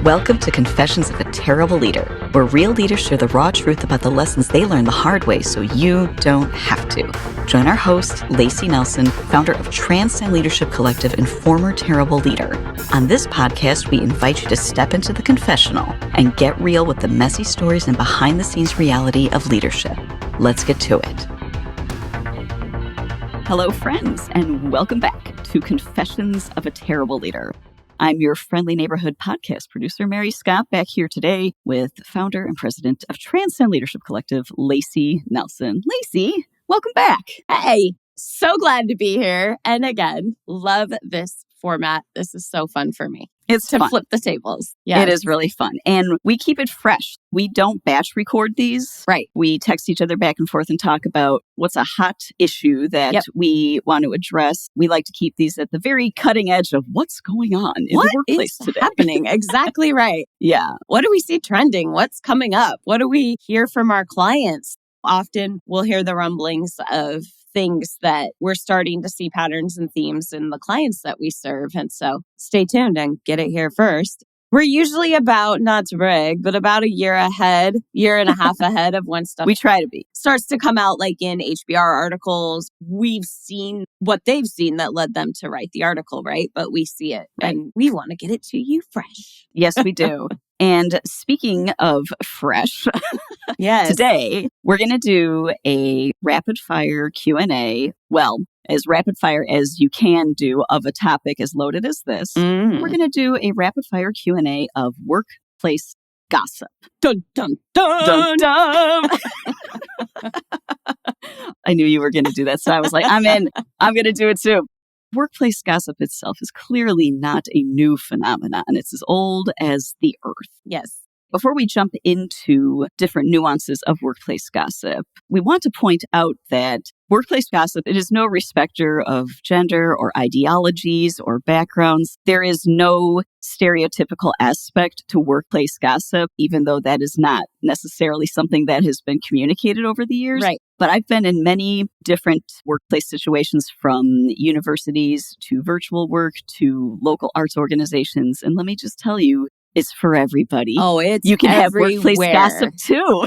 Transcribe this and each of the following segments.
Welcome to Confessions of a Terrible Leader, where real leaders share the raw truth about the lessons they learned the hard way so you don't have to. Join our host, Layci Nelson, founder of Transcend Leadership Collective and former terrible leader. On this podcast, we invite you to step into the confessional and get real with the messy stories and behind-the-scenes reality of leadership. Let's get to it. Hello, friends, and welcome back to Confessions of a Terrible Leader. I'm your friendly neighborhood podcast producer, Mary Skop, back here today with founder and president of Transcend Leadership Collective, Layci Nelson. Layci, welcome back. Hey, so glad to be here. And again, love this format. This is so fun for me. It's to fun. Flip the tables. Yeah, it is really fun. And we keep it fresh. We don't batch record these. Right. We text each other back and forth and talk about what's a hot issue that we want to address. We like to keep these at the very cutting edge of what's going on in the workplace today. Happening? Exactly right. Yeah. What do we see trending? What's coming up? What do we hear from our clients? Often we'll hear the rumblings of things that we're starting to see patterns and themes in the clients that we serve. And so stay tuned and get it here first. We're usually about, not to brag, but about a year and a half ahead of when stuff we try to be. Starts to come out, like in HBR articles. We've seen what they've seen that led them to write the article, right? But we see it and we want to get it to you fresh. Yes, we do. And speaking of fresh, yes, today we're going to do a rapid fire Q&A. Well, as rapid fire as you can do of a topic as loaded as this. We're going to do a rapid fire Q&A of workplace gossip. Dun, dun, dun. Dun, dun. I knew you were going to do that. So I was like, I'm in. I'm going to do it too. Workplace gossip itself is clearly not a new phenomenon. It's as old as the earth. Yes. Before we jump into different nuances of workplace gossip, we want to point out that workplace gossip, it is no respecter of gender or ideologies or backgrounds. There is no stereotypical aspect to workplace gossip, even though that is not necessarily something that has been communicated over the years. Right. But I've been in many different workplace situations, from universities to virtual work to local arts organizations. And let me just tell you, it's for everybody. Oh, it's you can everywhere. Have workplace gossip too.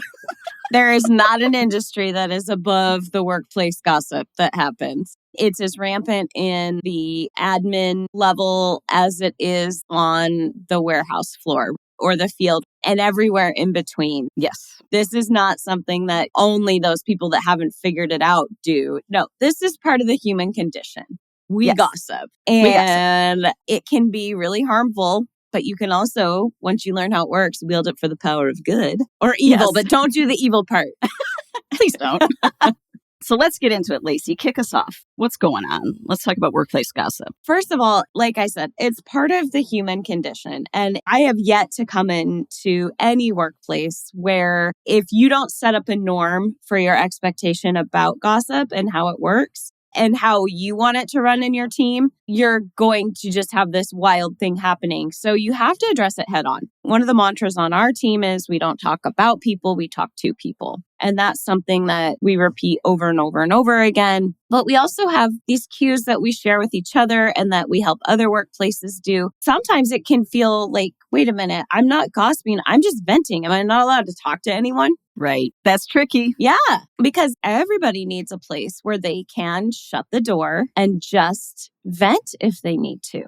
There is not an industry that is above the workplace gossip that happens. It's as rampant in the admin level as it is on the warehouse floor or the field and everywhere in between. Yes. This is not something that only those people that haven't figured it out do. No, this is part of the human condition. We gossip. And it can be really harmful. But you can also, once you learn how it works, wield it for the power of good or evil. Yes. But don't do the evil part. Please don't. So let's get into it, Layci. Kick us off. What's going on? Let's talk about workplace gossip. First of all, like I said, it's part of the human condition. And I have yet to come into any workplace where if you don't set up a norm for your expectation about gossip and how it works, and how you want it to run in your team, you're going to just have this wild thing happening. So you have to address it head on. One of the mantras on our team is we don't talk about people, we talk to people. And that's something that we repeat over and over and over again. But we also have these cues that we share with each other and that we help other workplaces do. Sometimes it can feel like, wait a minute, I'm not gossiping, I'm just venting. Am I not allowed to talk to anyone? Right. That's tricky. Yeah, because everybody needs a place where they can shut the door and just vent if they need to.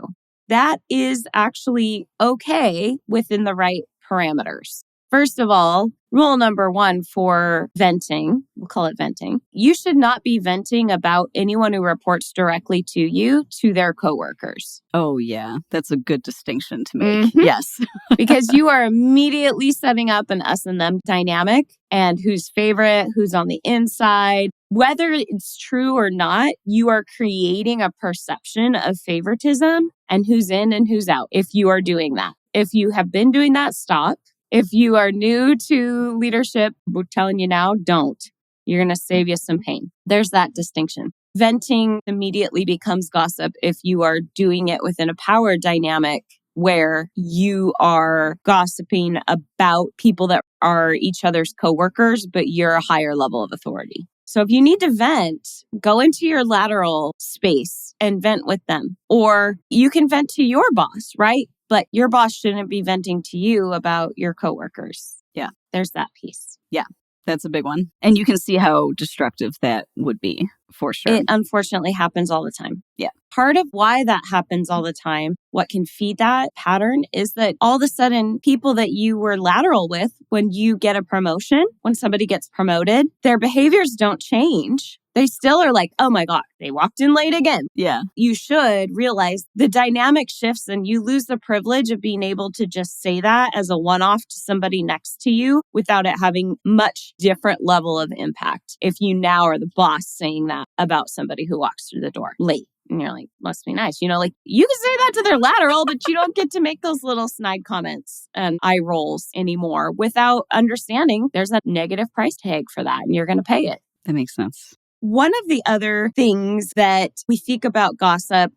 That is actually okay within the right parameters. First of all, rule number one for venting, we'll call it venting. You should not be venting about anyone who reports directly to you, to their coworkers. Oh, yeah. That's a good distinction to make. Mm-hmm. Yes. Because you are immediately setting up an us and them dynamic and who's favorite, who's on the inside. Whether it's true or not, you are creating a perception of favoritism and who's in and who's out if you are doing that. If you have been doing that, stop. If you are new to leadership, we're telling you now, don't. You're going to save you some pain. There's that distinction. Venting immediately becomes gossip if you are doing it within a power dynamic where you are gossiping about people that are each other's coworkers, but you're a higher level of authority. So if you need to vent, go into your lateral space and vent with them. Or you can vent to your boss, right? but your boss shouldn't be venting to you about your coworkers. Yeah. There's that piece. Yeah, that's a big one. And you can see how destructive that would be, for sure. It unfortunately happens all the time. Yeah. Part of why that happens all the time, what can feed that pattern is that all of a sudden people that you were lateral with when you get a promotion, when somebody gets promoted, their behaviors don't change. They still are like, oh my God, they walked in late again. Yeah. You should realize the dynamic shifts and you lose the privilege of being able to just say that as a one-off to somebody next to you without it having much different level of impact. If you now are the boss saying that about somebody who walks through the door late. And you're like, must be nice. You know, like you can say that to their lateral, but you don't get to make those little snide comments and eye rolls anymore without understanding there's a negative price tag for that and you're going to pay it. That makes sense. One of the other things that we think about gossip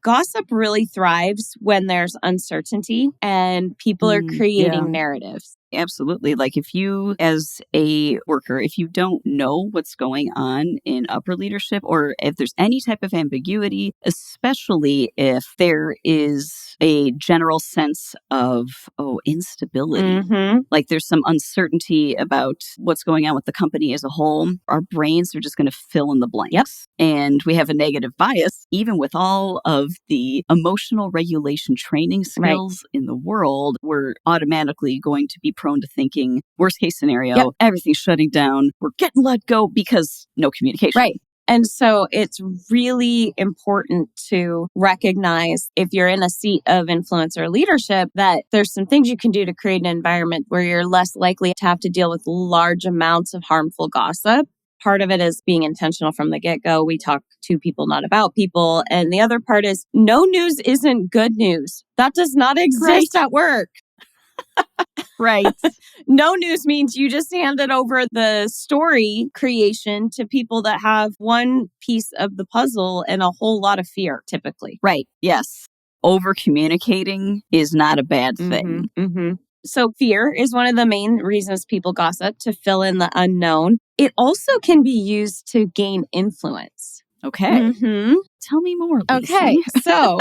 really thrives when there's uncertainty and people are creating narratives. Absolutely. Like if you, as a worker, if you don't know what's going on in upper leadership, or if there's any type of ambiguity, especially if there is a general sense of, instability, like there's some uncertainty about what's going on with the company as a whole, our brains are just going to fill in the blanks. Yep. And we have a negative bias, even with all of the emotional regulation training skills in the world, we're automatically going to be prone to thinking, worst case scenario, everything's shutting down, we're getting let go because no communication. Right. And so it's really important to recognize if you're in a seat of influence or leadership that there's some things you can do to create an environment where you're less likely to have to deal with large amounts of harmful gossip. Part of it is being intentional from the get-go. We talk to people, not about people. And the other part is no news isn't good news. That does not exist at work. Right. No news means you just handed over the story creation to people that have one piece of the puzzle and a whole lot of fear, typically. Right. Yes. Over communicating is not a bad thing. So fear is one of the main reasons people gossip, to fill in the unknown. It also can be used to gain influence. Okay. Tell me more, Layci. Okay. So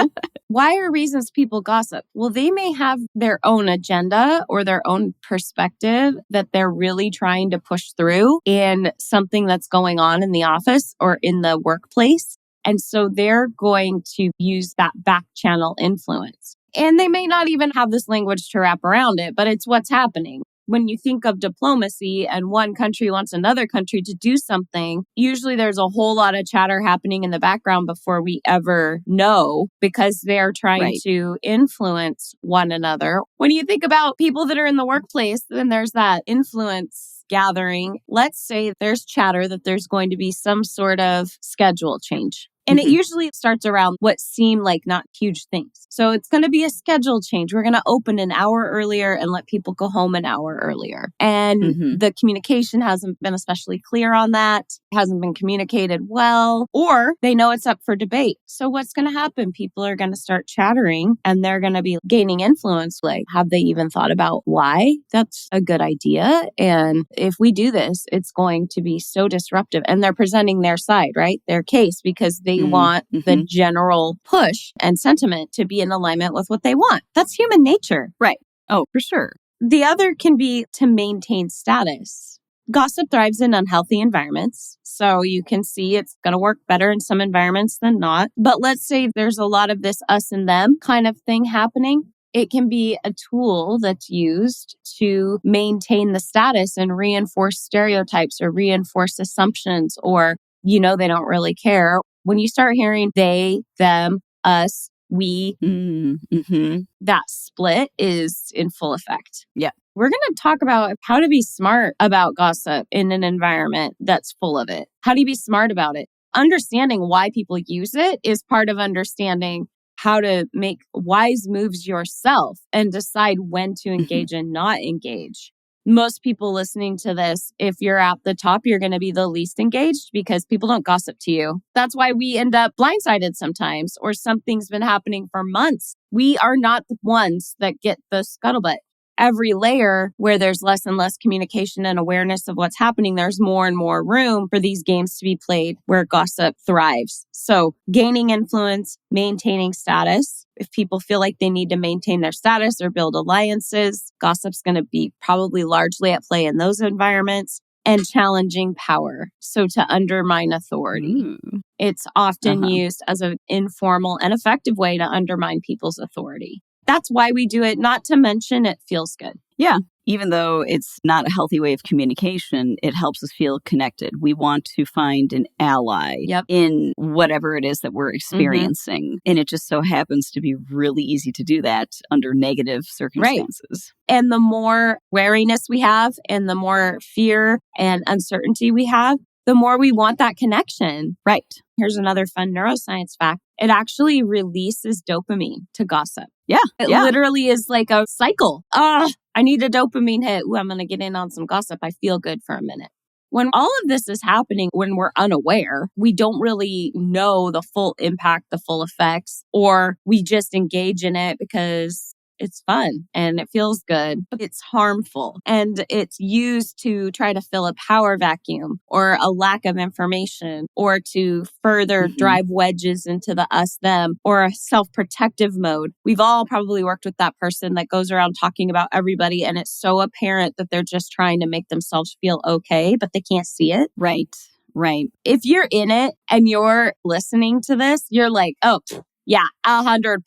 why are reasons people gossip? Well, they may have their own agenda or their own perspective that they're really trying to push through in something that's going on in the office or in the workplace. And so they're going to use that back channel influence. And they may not even have this language to wrap around it, but it's what's happening. When you think of diplomacy and one country wants another country to do something, usually there's a whole lot of chatter happening in the background before we ever know, because they're trying to influence one another. When you think about people that are in the workplace, then there's that influence gathering. Let's say there's chatter that there's going to be some sort of schedule change. And it usually starts around what seem like not huge things. So it's going to be a schedule change. We're going to open an hour earlier and let people go home an hour earlier. And the communication hasn't been especially clear on that, hasn't been communicated well, or they know it's up for debate. So what's going to happen? People are going to start chattering and they're going to be gaining influence. Like, have they even thought about why that's a good idea? And if we do this, it's going to be so disruptive. And they're presenting their side, right? Their case, because they want the general push and sentiment to be in alignment with what they want. That's human nature. Right. Oh, for sure. The other can be to maintain status. Gossip thrives in unhealthy environments. So you can see it's going to work better in some environments than not. But let's say there's a lot of this us and them kind of thing happening. It can be a tool that's used to maintain the status and reinforce stereotypes or reinforce assumptions, or, they don't really care. When you start hearing they, them, us, we, that split is in full effect. Yeah. We're going to talk about how to be smart about gossip in an environment that's full of it. How do you be smart about it? Understanding why people use it is part of understanding how to make wise moves yourself and decide when to engage and not engage. Most people listening to this, if you're at the top, you're going to be the least engaged because people don't gossip to you. That's why we end up blindsided sometimes, or something's been happening for months. We are not the ones that get the scuttlebutt. every layer where there's less and less communication and awareness of what's happening, there's more and more room for these games to be played where gossip thrives. So gaining influence, maintaining status. If people feel like they need to maintain their status or build alliances, gossip's going to be probably largely at play in those environments. And challenging power. So to undermine authority. Ooh. It's often used as an informal and effective way to undermine people's authority. That's why we do it, not to mention it feels good. Yeah. Even though it's not a healthy way of communication, it helps us feel connected. We want to find an ally in whatever it is that we're experiencing. And it just so happens to be really easy to do that under negative circumstances. Right. And the more wariness we have and the more fear and uncertainty we have, the more we want that connection. Right. Here's another fun neuroscience fact. It actually releases dopamine to gossip. Yeah. It literally is like a cycle. I need a dopamine hit. Ooh, I'm going to get in on some gossip. I feel good for a minute. When all of this is happening, when we're unaware, we don't really know the full impact, the full effects, or we just engage in it because it's fun and it feels good. It's harmful and it's used to try to fill a power vacuum or a lack of information or to further drive wedges into the us, them or a self-protective mode. We've all probably worked with that person that goes around talking about everybody and it's so apparent that they're just trying to make themselves feel okay, but they can't see it. Right. Right. If you're in it and you're listening to this, you're like, oh, yeah, 100%.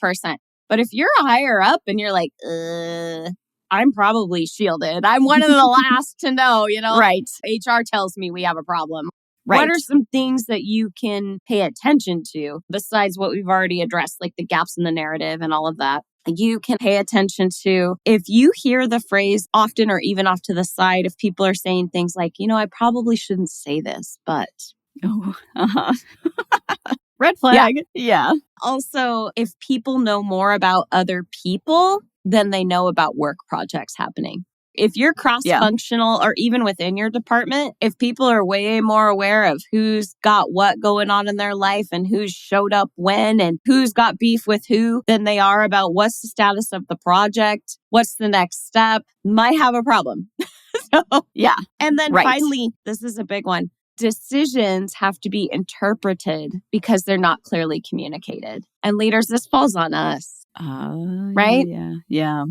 But if you're higher up and you're like, I'm probably shielded. I'm one of the last to know, Right. HR tells me we have a problem. Right. What are some things that you can pay attention to besides what we've already addressed, like the gaps in the narrative and all of that? You can pay attention to if you hear the phrase often or even off to the side, if people are saying things like, I probably shouldn't say this, but. Oh, red flag. Yeah. Also, if people know more about other people than they know about work projects happening. If you're cross-functional or even within your department, if people are way more aware of who's got what going on in their life and who's showed up when and who's got beef with who than they are about what's the status of the project, what's the next step, might have a problem. And then finally, this is a big one. Decisions have to be interpreted because they're not clearly communicated. And leaders, this falls on us, right? Yeah.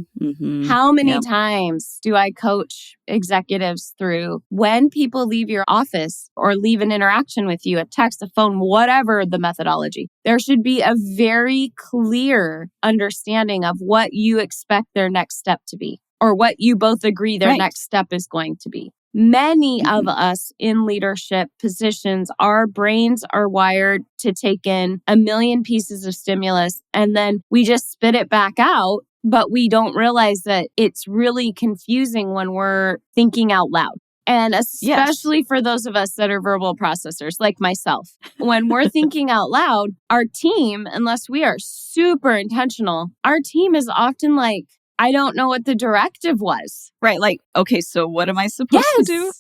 How many times do I coach executives through when people leave your office or leave an interaction with you, a text, a phone, whatever the methodology? There should be a very clear understanding of what you expect their next step to be or what you both agree their next step is going to be. Many of us in leadership positions, our brains are wired to take in a million pieces of stimulus and then we just spit it back out, but we don't realize that it's really confusing when we're thinking out loud. And especially for those of us that are verbal processors like myself, when we're thinking out loud, our team, unless we are super intentional, our team is often like, I don't know what the directive was. Right. Like, okay, so what am I supposed to do?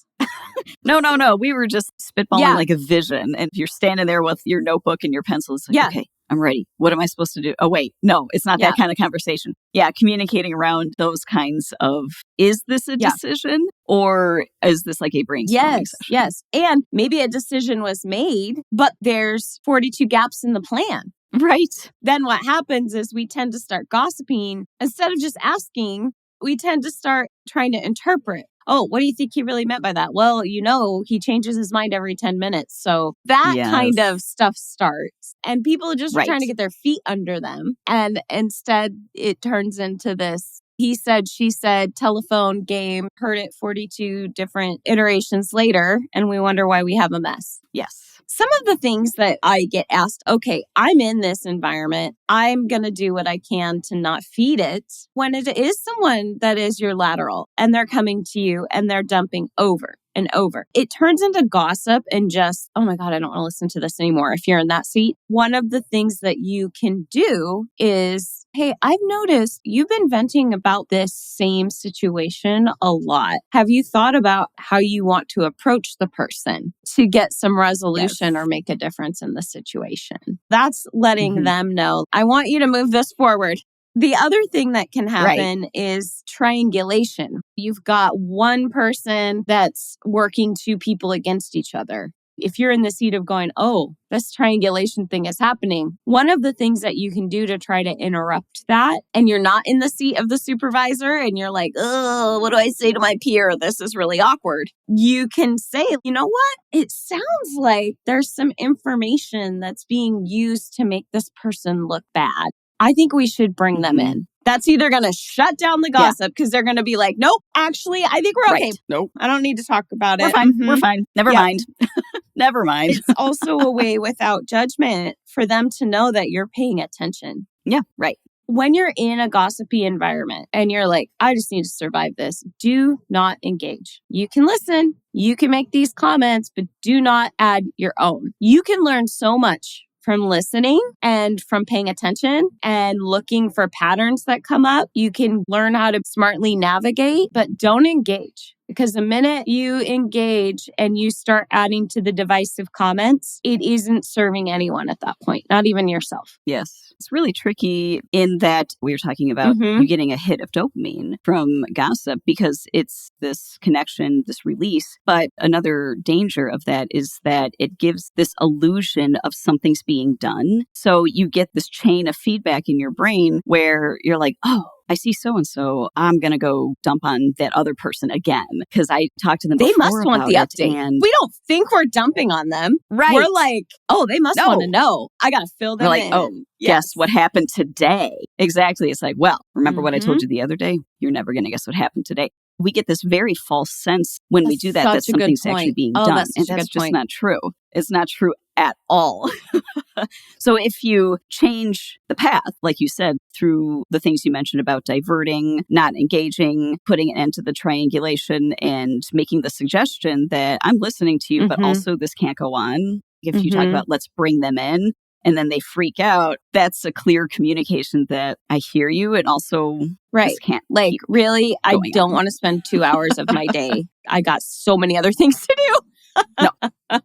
No. We were just spitballing like a vision. And you're standing there with your notebook and your pencil. It's like, okay, I'm ready. What am I supposed to do? Oh, wait, no, it's not that kind of conversation. Yeah. Communicating around those kinds of, is this a decision or is this like a brainstorming session? Yes. And maybe a decision was made, but there's 42 gaps in the plan. Right. Then what happens is we tend to start gossiping. Instead of just asking, we tend to start trying to interpret. Oh, what do you think he really meant by that? Well, he changes his mind every 10 minutes. So that kind of stuff starts. And people just are trying to get their feet under them. And instead, it turns into this he said, she said, telephone game, heard it 42 different iterations later, and we wonder why we have a mess. Yes. Some of the things that I get asked, okay, I'm in this environment. I'm going to do what I can to not feed it. When it is someone that is your lateral and they're coming to you and they're dumping over and over, it turns into gossip and just, oh my God, I don't want to listen to this anymore. If you're in that seat, one of the things that you can do is, hey, I've noticed you've been venting about this same situation a lot. Have you thought about how you want to approach the person to get some resolution or make a difference in the situation? That's letting them know, I want you to move this forward. The other thing that can happen is triangulation. You've got one person that's working two people against each other. If you're in the seat of going, oh, this triangulation thing is happening, one of the things that you can do to try to interrupt that, and you're not in the seat of the supervisor and you're like, oh, what do I say to my peer? This is really awkward. You can say, you know what? It sounds like there's some information that's being used to make this person look bad. I think we should bring them in. That's either going to shut down the gossip because they're going to be like, nope, actually, I think we're okay. Nope. I don't need to talk about it. We're fine. We're fine. Never mind. Never mind. It's also a way without judgment for them to know that you're paying attention. Yeah, right. When you're in a gossipy environment and you're like, I just need to survive this, do not engage. You can listen, you can make these comments, but do not add your own. You can learn so much from listening and from paying attention and looking for patterns that come up. You can learn how to smartly navigate, but don't engage. Because the minute you engage and you start adding to the divisive comments, it isn't serving anyone at that point, not even yourself. Yes. It's really tricky in that we were talking about you getting a hit of dopamine from gossip because it's this connection, this release. But another danger of that is that it gives this illusion of something's being done. So you get this chain of feedback in your brain where you're like, oh, I see so-and-so, I'm going to go dump on that other person again because I talked to them before. They must want the update. And we don't think we're dumping on them. Right. We're like, oh, they must want to know. I got to fill them in. Oh, guess what happened today? Exactly. It's like, well, remember what I told you the other day? You're never going to guess what happened today. We get this very false sense when we do that something's actually being done. And that's just not true. It's not true at all. So if you change the path, like you said, through the things you mentioned about diverting, not engaging, putting an end to the triangulation and making the suggestion that I'm listening to you, but also this can't go on. If you talk about let's bring them in and then they freak out, that's a clear communication that I hear you and also this can't like really, I don't want to spend 2 hours of my day. I got so many other things to do. No.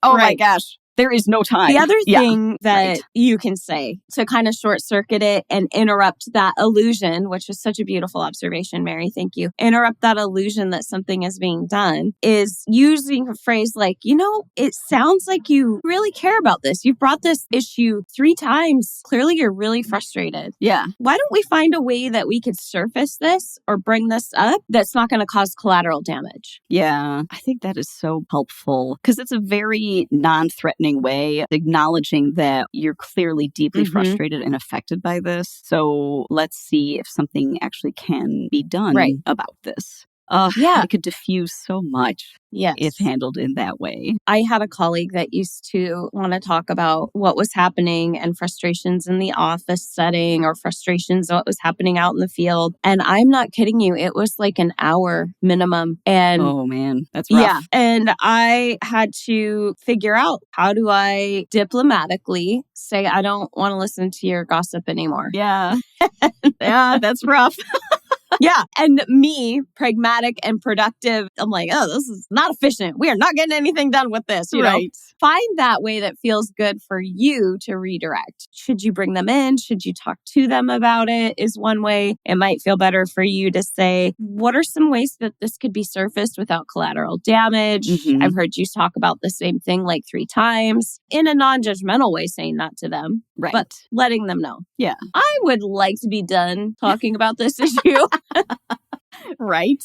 Oh my gosh. There is no time. The other thing that you can say to kind of short circuit it and interrupt that illusion, which is such a beautiful observation, Mary, thank you. Interrupt that illusion that something is being done is using a phrase like, you know, it sounds like you really care about this. You've brought this issue 3 times. Clearly, you're really frustrated. Yeah. Why don't we find a way that we could surface this or bring this up that's not going to cause collateral damage? Yeah, I think that is so helpful because it's a very non-threatening way, acknowledging that you're clearly deeply frustrated and affected by this. So let's see if something actually can be done about this. It could diffuse so much if handled in that way. I had a colleague that used to want to talk about what was happening and frustrations in the office setting or frustrations what was happening out in the field. And I'm not kidding you. It was like an hour minimum. And oh man, that's rough. Yeah. And I had to figure out how do I diplomatically say, I don't want to listen to your gossip anymore. Yeah. Yeah, that's rough. Yeah. And me, pragmatic and productive, I'm like, oh, this is not efficient. We are not getting anything done with this. You know? Find that way that feels good for you to redirect. Should you bring them in? Should you talk to them about it? Is one way. It might feel better for you to say, what are some ways that this could be surfaced without collateral damage? I've heard you talk about the same thing like 3 times in a non-judgmental way, saying that to them, but letting them know. Yeah. I would like to be done talking about this issue. Right?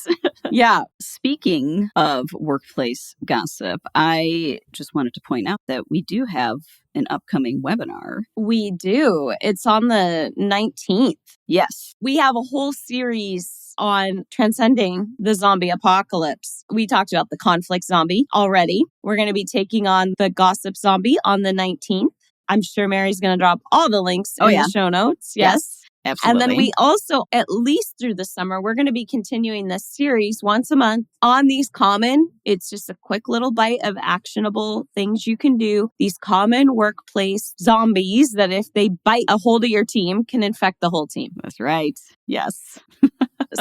Yeah. Speaking of workplace gossip, I just wanted to point out that we do have an upcoming webinar. We do. It's on the 19th. Yes. We have a whole series on transcending the zombie apocalypse. We talked about the conflict zombie already. We're going to be taking on the gossip zombie on the 19th. I'm sure Mary's going to drop all the links in the show notes. Yes. Absolutely. And then we also, at least through the summer, we're going to be continuing this series once a month on these common, it's just a quick little bite of actionable things you can do. These common workplace zombies that if they bite a hold of your team can infect the whole team. That's right. Yes.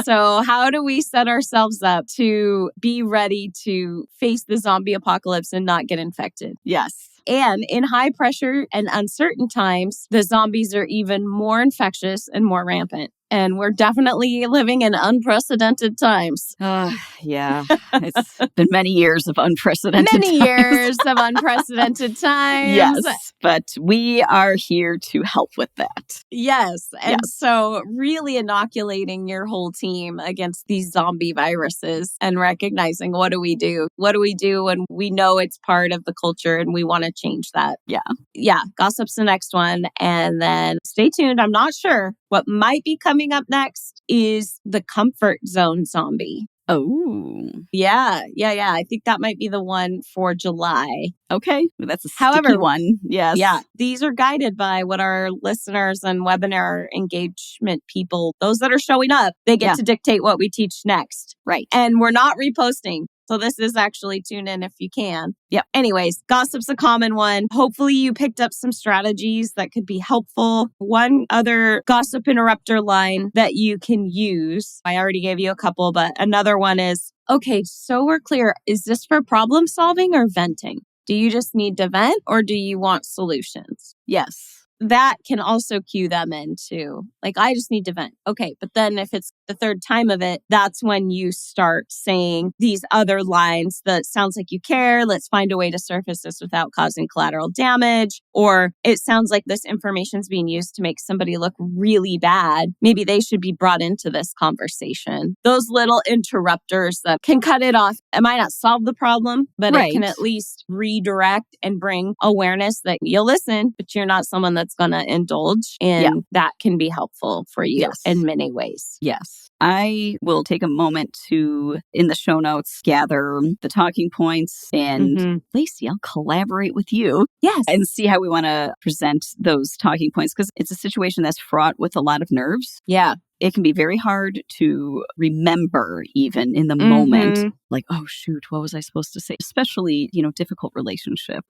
So how do we set ourselves up to be ready to face the zombie apocalypse and not get infected? Yes. And in high pressure and uncertain times, the zombies are even more infectious and more rampant. And we're definitely living in unprecedented times. Yeah. It's been many years of unprecedented Many times. years of unprecedented times. Yes, but we are here to help with that. Yes. And Yes. so really inoculating your whole team against these zombie viruses and recognizing what do we do? What do we do when we know it's part of the culture and we want to change that? Yeah. Gossip's the next one. And then stay tuned. I'm not sure. What might be coming up next is the comfort zone zombie. Oh. Yeah. I think that might be the one for July. Okay. That's a sticky one. Yes. Yeah. These are guided by what our listeners and webinar engagement people, those that are showing up, they get to dictate what we teach next. Right. And we're not reposting. So this is actually tune in if you can. Yep. Anyways, gossip's a common one. Hopefully you picked up some strategies that could be helpful. One other gossip interrupter line that you can use, I already gave you a couple, but another one is, okay, so we're clear. Is this for problem solving or venting? Do you just need to vent or do you want solutions? Yes. That can also cue them into, like, I just need to vent. Okay. But then if it's the third time of it, that's when you start saying these other lines that sounds like you care. Let's find a way to surface this without causing collateral damage. Or it sounds like this information is being used to make somebody look really bad. Maybe they should be brought into this conversation. Those little interrupters that can cut it off. It might not solve the problem, but it can at least redirect and bring awareness that you'll listen, but you're not someone that's going to indulge. And that can be helpful for you in many ways. Yes. I will take a moment to, in the show notes, gather the talking points. And Layci, I'll collaborate with you. Yes. And see how we want to present those talking points, because it's a situation that's fraught with a lot of nerves. Yeah. It can be very hard to remember even in the moment, like, oh, shoot, what was I supposed to say? Especially, difficult relationship.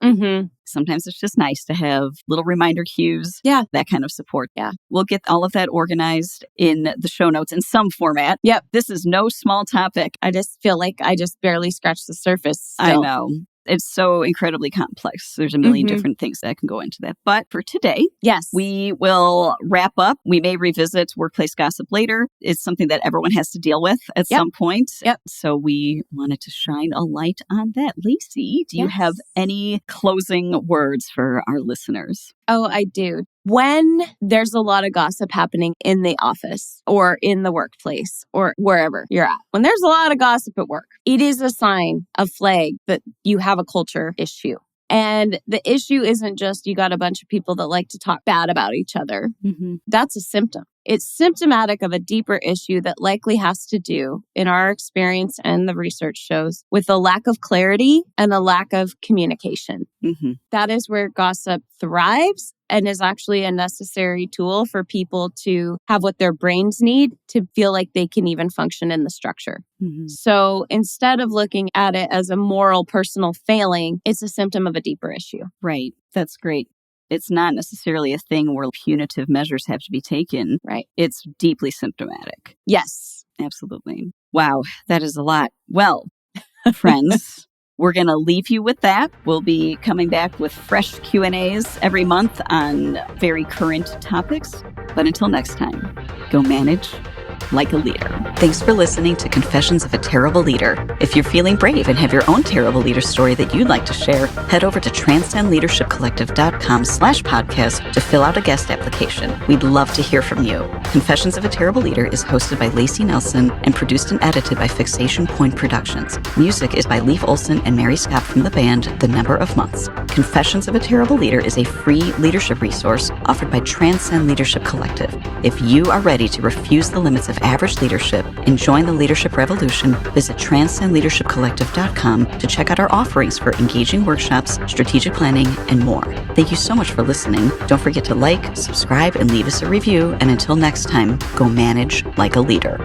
Sometimes it's just nice to have little reminder cues, that kind of support. Yeah. We'll get all of that organized in the show notes in some format. Yep. This is no small topic. I just feel like I just barely scratched the surface still. I know. It's so incredibly complex. There's a million different things that can go into that. But for today, we will wrap up. We may revisit workplace gossip later. It's something that everyone has to deal with at some point. So we wanted to shine a light on that. Layci, do you have any closing words for our listeners? Oh, I do. When there's a lot of gossip happening in the office or in the workplace or wherever you're at, when there's a lot of gossip at work, it is a sign, a flag that you have a culture issue. And the issue isn't just you got a bunch of people that like to talk bad about each other. That's a symptom. It's symptomatic of a deeper issue that likely has to do, in our experience and the research shows, with a lack of clarity and a lack of communication. That is where gossip thrives and is actually a necessary tool for people to have what their brains need to feel like they can even function in the structure. So instead of looking at it as a moral, personal failing, it's a symptom of a deeper issue. Right. That's great. It's not necessarily a thing where punitive measures have to be taken. Right. It's deeply symptomatic. Yes. Absolutely. Wow, that is a lot. Well, friends, we're going to leave you with that. We'll be coming back with fresh Q&As every month on very current topics. But until next time, go manage like a leader. Thanks for listening to Confessions of a Terrible Leader. If you're feeling brave and have your own terrible leader story that you'd like to share, head over to transcendleadershipcollective.com/podcast to fill out a guest application. We'd love to hear from you. Confessions of a Terrible Leader is hosted by Layci Nelson and produced and edited by Fixation Point Productions. Music is by Leif Olson and Mary Skop from the band The Number of Months. Confessions of a Terrible Leader is a free leadership resource offered by Transcend Leadership Collective. If you are ready to refuse the limits of average leadership and join the leadership revolution, visit transcendleadershipcollective.com to check out our offerings for engaging workshops, strategic planning, and more. Thank you so much for listening. Don't forget to like, subscribe, and leave us a review. And until next time, go manage like a leader.